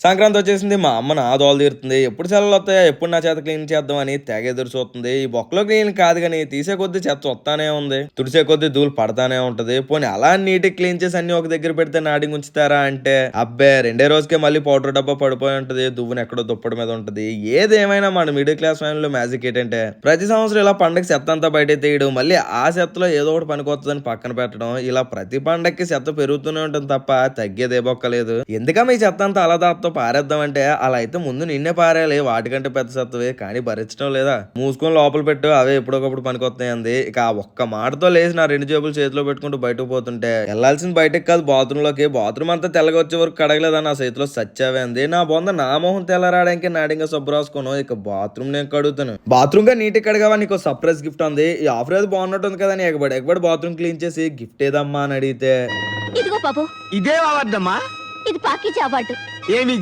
సంక్రాంతి వచ్చేసింది. మా అమ్మ నా దోల తీరుతుంది. ఎప్పుడు సెలవులు వస్తాయా? ఎప్పుడు నా చేత క్లీన్ చేద్దాం అని తెగ ఎదురు చూస్తుంది. ఈ బొక్కలో క్లీన్ కాదు గానీ తీసే కొద్దీ చెత్త వస్తానే ఉంది. తుడిసే కొద్దీ ధూళి పడతానే ఉంటది. పోనీ అలా నీట్గా క్లీన్ చేసి అన్ని ఒక దగ్గర పెడితే నాడింగ్ ఉంచుతారా అంటే అబ్బే రెండే రోజుకే మళ్ళీ పౌడర్ డబ్బా పడిపోయి ఉంటది. దువ్వును ఎక్కడో దుప్పటి మీద ఉంటది. ఏదేమైనా మన మిడిల్ క్లాస్ ఫ్యామిలీలో మ్యాజిక్ ఏంటంటే ప్రతి సంవత్సరం ఇలా పండగ చెత్త అంతా బయట తీయడం, మళ్ళీ ఆ చెత్తలో ఏదో ఒకటి పనికొస్తుందని పక్కన పెట్టడం, ఇలా ప్రతి పండగకి చెత్త పెరుగుతూనే ఉంటుంది తప్ప తగ్గేదే బొక్కలేదు. ఎందుకమ్మా ఈ చెత్త అంతా అలా దాంతో పారేద్దామంటే అలా అయితే ముందు నిన్నే పారేయాలి, వాటికంటే పెద్ద చెత్తవే కానీ భరించడం లేదా, మూసుకొని లోపల పెట్టు అవే ఎప్పుడొకప్పుడు పనికొస్తాయి అంది. ఇక ఆ ఒక్క మాటతో లేచి నా రెండు జేబులు చేతిలో పెట్టుకుంటూ బయటకు పోతుంటే వెళ్ళాల్సింది బయటకు కాదు బాత్రూమ్ లోకి. బాత్రూమ్ అంతా తెల్లగా వచ్చే వరకు కడగలేదా నా చేతిలో సచ్చావే అంది. నా బొంద నా మొహం తెల్లరాడానికి నాడింగా సబ్బు రాసుకోను. ఇక బాత్రూమ్ నేను కడుగుతాను. బాత్రూమ్ గా నీట్ కడగావా నీకు సర్ప్రైజ్ గిఫ్ట్ ఉంది. ఈ ఆఫర్ ఏదో బాగున్నట్టుంది కదా అని ఎగబడి బాత్రూమ్ క్లీన్ చేసి గిఫ్ట్ ఏదమ్మా అని అడిగితే ఇదిగో బాబు, ఇదే అవార్డమ్మా? ఇది పాకిజ్ అవార్డు. ఏమి